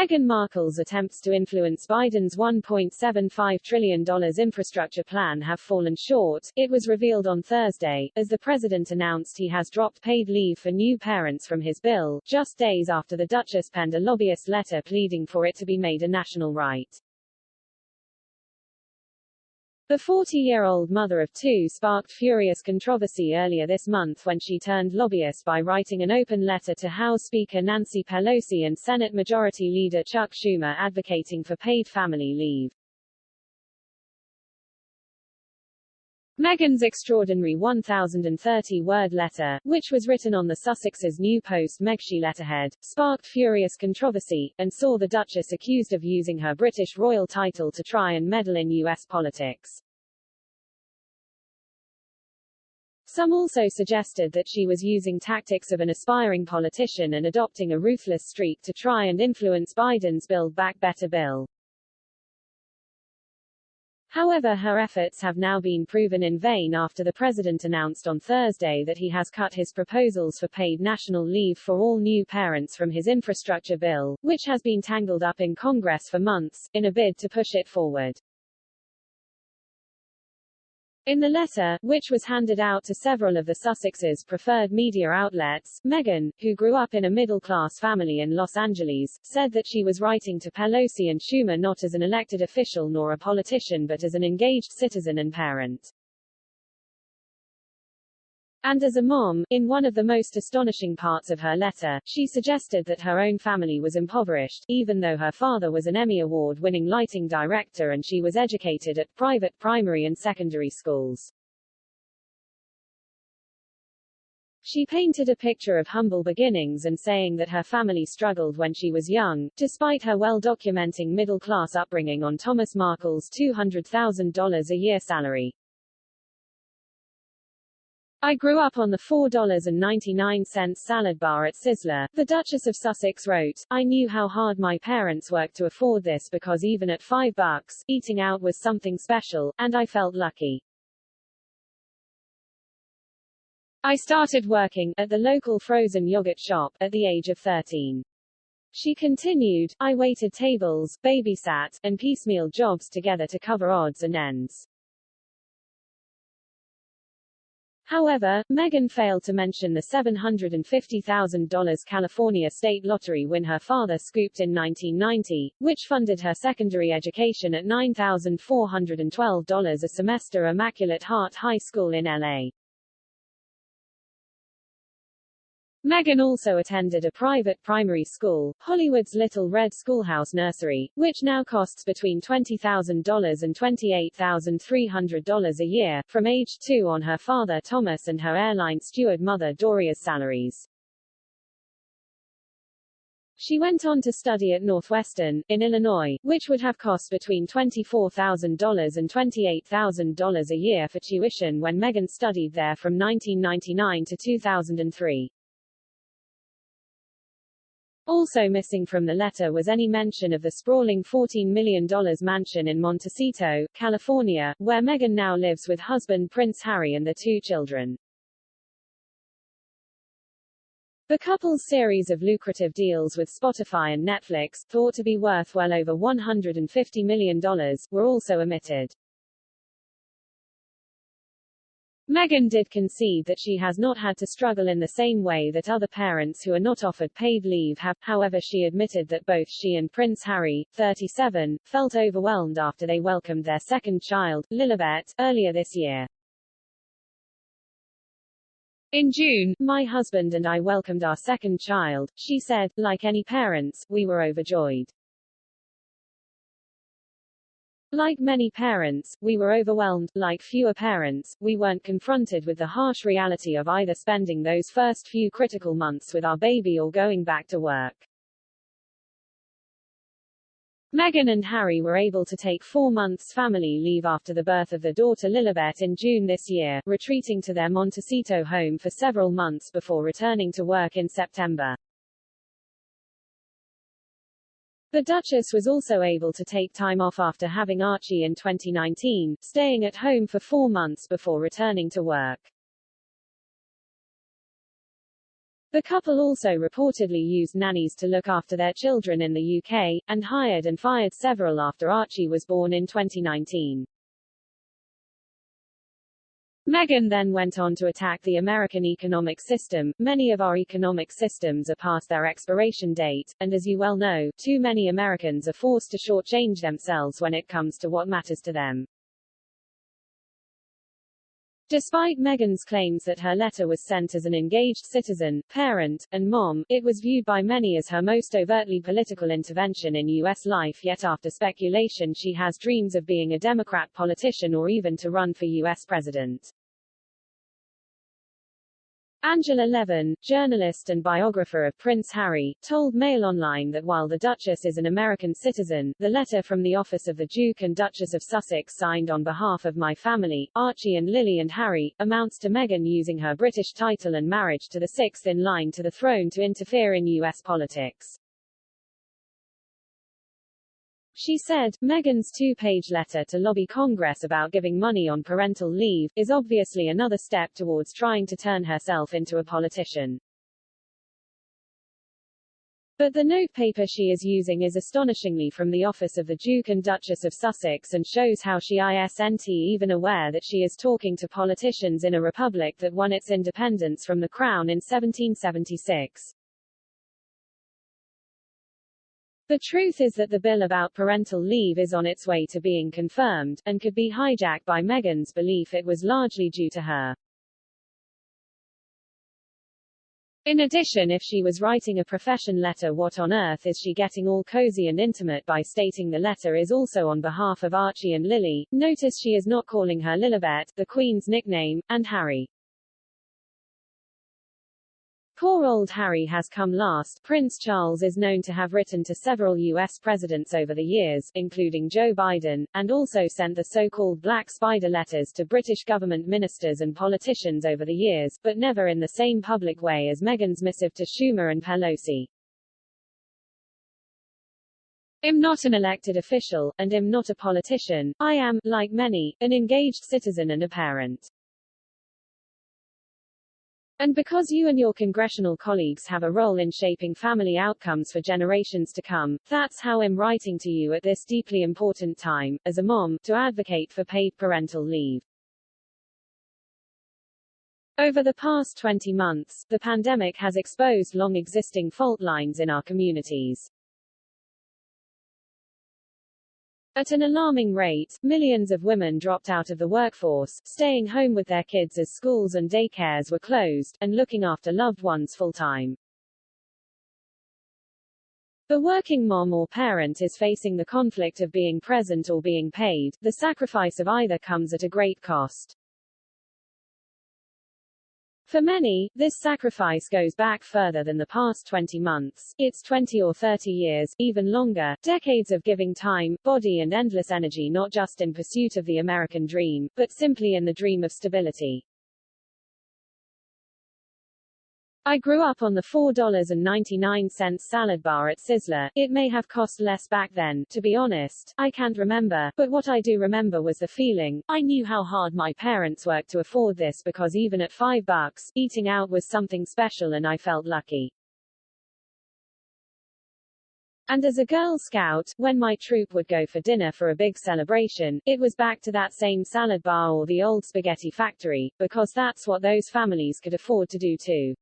Meghan Markle's attempts to influence Biden's $1.75 trillion infrastructure plan have fallen short, it was revealed on Thursday, as the president announced he has dropped paid leave for new parents from his bill, just days after the Duchess penned a lobbyist letter pleading for it to be made a national right. The 40-year-old mother of two sparked furious controversy earlier this month when she turned lobbyist by writing an open letter to House Speaker Nancy Pelosi and Senate Majority Leader Chuck Schumer advocating for paid family leave. Meghan's extraordinary 1,030-word letter, which was written on the Sussex's New Post Megshie letterhead, sparked furious controversy, and saw the Duchess accused of using her British royal title to try and meddle in U.S. politics. Some also suggested that she was using tactics of an aspiring politician and adopting a ruthless streak to try and influence Biden's Build Back Better bill. However, her efforts have now been proven in vain after the president announced on Thursday that he has cut his proposals for paid national leave for all new parents from his infrastructure bill, which has been tangled up in Congress for months, in a bid to push it forward. In the letter, which was handed out to several of the Sussex's preferred media outlets, Meghan, who grew up in a middle-class family in Los Angeles, said that she was writing to Pelosi and Schumer not as an elected official nor a politician but as an engaged citizen and parent. And as a mom, in one of the most astonishing parts of her letter, she suggested that her own family was impoverished, even though her father was an Emmy Award-winning lighting director and she was educated at private primary and secondary schools. She painted a picture of humble beginnings and saying that her family struggled when she was young, despite her well-documenting middle-class upbringing on Thomas Markle's $200,000 a year salary. I grew up on the $4.99 salad bar at Sizzler, the Duchess of Sussex wrote. I knew how hard my parents worked to afford this because even at $5, eating out was something special, and I felt lucky. I started working at the local frozen yogurt shop at the age of 13. She continued, I waited tables, babysat, and piecemeal jobs together to cover odds and ends. However, Meghan failed to mention the $750,000 California state lottery win her father scooped in 1990, which funded her secondary education at $9,412 a semester Immaculate Heart High School in LA. Meghan also attended a private primary school, Hollywood's Little Red Schoolhouse Nursery, which now costs between $20,000 and $28,300 a year, from age 2 on her father Thomas and her airline steward mother Doria's salaries. She went on to study at Northwestern, in Illinois, which would have cost between $24,000 and $28,000 a year for tuition when Meghan studied there from 1999 to 2003. Also missing from the letter was any mention of the sprawling $14 million mansion in Montecito, California, where Meghan now lives with husband Prince Harry and their 2 children. The couple's series of lucrative deals with Spotify and Netflix, thought to be worth well over $150 million, were also omitted. Meghan did concede that she has not had to struggle in the same way that other parents who are not offered paid leave have, however she admitted that both she and Prince Harry, 37, felt overwhelmed after they welcomed their second child, Lilibet, earlier this year. In June, my husband and I welcomed our second child, she said. Like any parents, we were overjoyed. Like many parents, we were overwhelmed. Like fewer parents, we weren't confronted with the harsh reality of either spending those first few critical months with our baby or going back to work. Meghan and Harry were able to take 4 months family leave after the birth of their daughter Lilibet in June this year, retreating to their Montecito home for several months before returning to work in September. The Duchess was also able to take time off after having Archie in 2019, staying at home for 4 months before returning to work. The couple also reportedly used nannies to look after their children in the UK, and hired and fired several after Archie was born in 2019. Meghan then went on to attack the American economic system. Many of our economic systems are past their expiration date, and as you well know, too many Americans are forced to shortchange themselves when it comes to what matters to them. Despite Meghan's claims that her letter was sent as an engaged citizen, parent, and mom, it was viewed by many as her most overtly political intervention in U.S. life. Yet after speculation, she has dreams of being a Democrat politician or even to run for U.S. president. Angela Levin, journalist and biographer of Prince Harry, told Mail Online that while the Duchess is an American citizen, the letter from the office of the Duke and Duchess of Sussex signed on behalf of my family, Archie and Lily and Harry, amounts to Meghan using her British title and marriage to the sixth in line to the throne to interfere in U.S. politics. She said, Meghan's two-page letter to lobby Congress about giving money on parental leave is obviously another step towards trying to turn herself into a politician. But the notepaper she is using is astonishingly from the office of the Duke and Duchess of Sussex and shows how she isn't even aware that she is talking to politicians in a republic that won its independence from the Crown in 1776. The truth is that the bill about parental leave is on its way to being confirmed, and could be hijacked by Meghan's belief it was largely due to her. In addition, if she was writing a profession letter, what on earth is she getting all cozy and intimate by stating the letter is also on behalf of Archie and Lily? Notice she is not calling her Lilibet, the Queen's nickname, and Harry. Poor old Harry has come last. Prince Charles is known to have written to several U.S. presidents over the years, including Joe Biden, and also sent the so-called Black Spider letters to British government ministers and politicians over the years, but never in the same public way as Meghan's missive to Schumer and Pelosi. I'm not an elected official, and I'm not a politician. I am, like many, an engaged citizen and a parent. And because you and your congressional colleagues have a role in shaping family outcomes for generations to come, that's how I'm writing to you at this deeply important time, as a mom, to advocate for paid parental leave. Over the past 20 months, the pandemic has exposed long-existing fault lines in our communities. At an alarming rate, millions of women dropped out of the workforce, staying home with their kids as schools and daycares were closed, and looking after loved ones full-time. The working mom or parent is facing the conflict of being present or being paid. The sacrifice of either comes at a great cost. For many, this sacrifice goes back further than the past 20 months. It's 20 or 30 years, even longer, decades of giving time, body and endless energy not just in pursuit of the American dream, but simply in the dream of stability. I grew up on the $4.99 salad bar at Sizzler. It may have cost less back then, to be honest. I can't remember, but what I do remember was the feeling. I knew how hard my parents worked to afford this because even at $5, eating out was something special and I felt lucky. And as a Girl Scout, when my troop would go for dinner for a big celebration, it was back to that same salad bar or the old spaghetti factory, because that's what those families could afford to do too.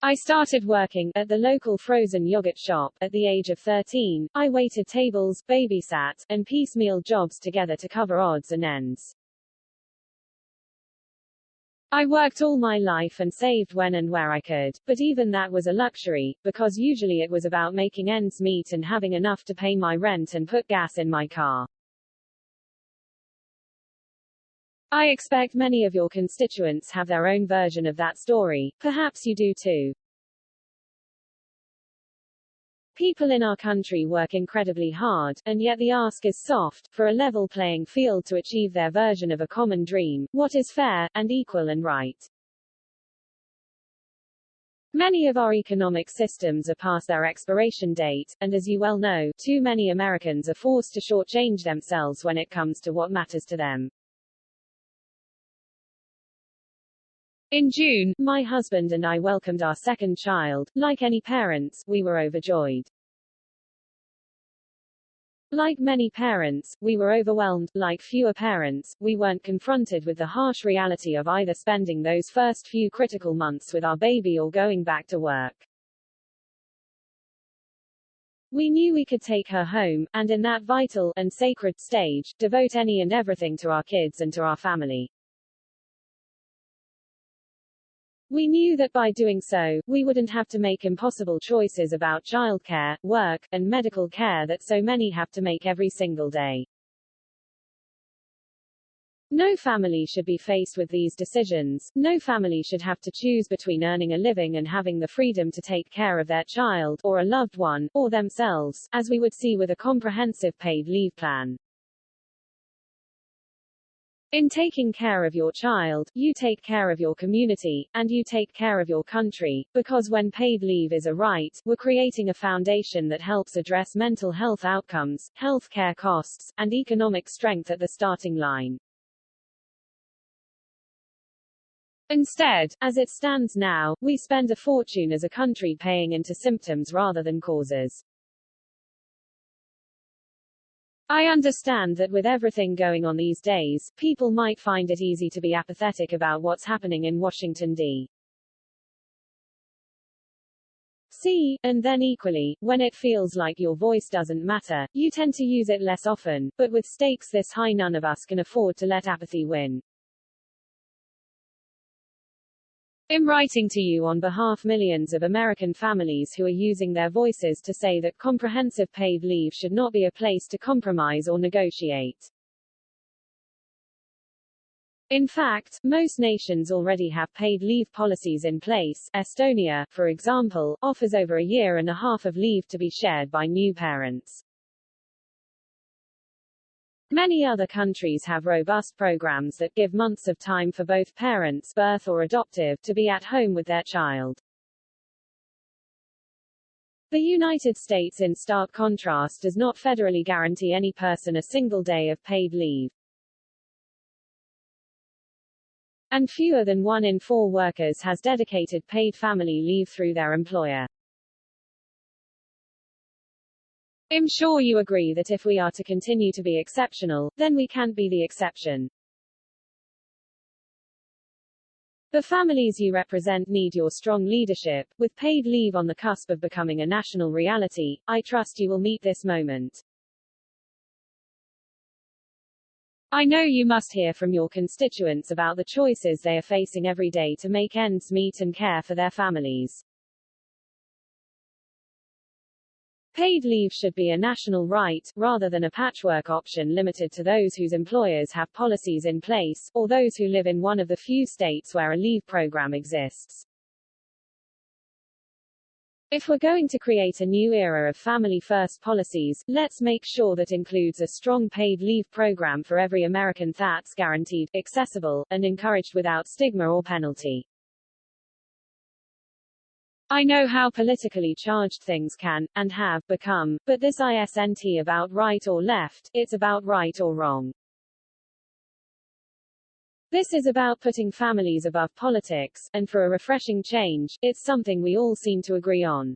I started working at the local frozen yogurt shop at the age of 13. I waited tables, babysat, and piecemeal jobs together to cover odds and ends. I worked all my life and saved when and where I could, but even that was a luxury, because usually it was about making ends meet and having enough to pay my rent and put gas in my car. I expect many of your constituents have their own version of that story. Perhaps you do too. People in our country work incredibly hard, and yet the ask is soft, for a level playing field to achieve their version of a common dream, what is fair, and equal and right. Many of our economic systems are past their expiration date, and as you well know, too many Americans are forced to shortchange themselves when it comes to what matters to them. In June, my husband and I welcomed our second child. Like any parents, we were overjoyed. Like many parents, we were overwhelmed. Like fewer parents, we weren't confronted with the harsh reality of either spending those first few critical months with our baby or going back to work. We knew we could take her home, and in that vital and sacred stage, devote any and everything to our kids and to our family. We knew that by doing so, we wouldn't have to make impossible choices about childcare, work, and medical care that so many have to make every single day. No family should be faced with these decisions. No family should have to choose between earning a living and having the freedom to take care of their child, or a loved one, or themselves, as we would see with a comprehensive paid leave plan. In taking care of your child, you take care of your community, and you take care of your country, because when paid leave is a right, we're creating a foundation that helps address mental health outcomes, health care costs, and economic strength at the starting line. Instead, as it stands now, we spend a fortune as a country paying into symptoms rather than causes. I understand that with everything going on these days, people might find it easy to be apathetic about what's happening in Washington, D.C. And then equally, when it feels like your voice doesn't matter, you tend to use it less often, but with stakes this high none of us can afford to let apathy win. I'm writing to you on behalf of millions of American families who are using their voices to say that comprehensive paid leave should not be a place to compromise or negotiate. In fact, most nations already have paid leave policies in place. Estonia, for example, offers over a year and a half of leave to be shared by new parents. Many other countries have robust programs that give months of time for both parents, birth or adoptive, to be at home with their child. The United States, in stark contrast, does not federally guarantee any person a single day of paid leave. And fewer than 1 in 4 workers has dedicated paid family leave through their employer. I'm sure you agree that if we are to continue to be exceptional, then we can't be the exception. The families you represent need your strong leadership. With paid leave on the cusp of becoming a national reality, I trust you will meet this moment. I know you must hear from your constituents about the choices they are facing every day to make ends meet and care for their families. Paid leave should be a national right, rather than a patchwork option limited to those whose employers have policies in place, or those who live in one of the few states where a leave program exists. If we're going to create a new era of family-first policies, let's make sure that includes a strong paid leave program for every American that's guaranteed, accessible, and encouraged without stigma or penalty. I know how politically charged things can, and have, become, but this isn't about right or left, it's about right or wrong. This is about putting families above politics, and for a refreshing change, it's something we all seem to agree on.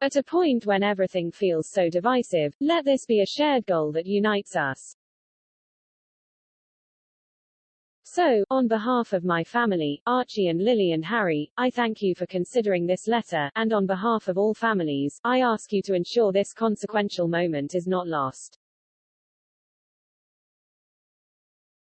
At a point when everything feels so divisive, let this be a shared goal that unites us. So, on behalf of my family, Archie and Lily and Harry, I thank you for considering this letter, and on behalf of all families, I ask you to ensure this consequential moment is not lost.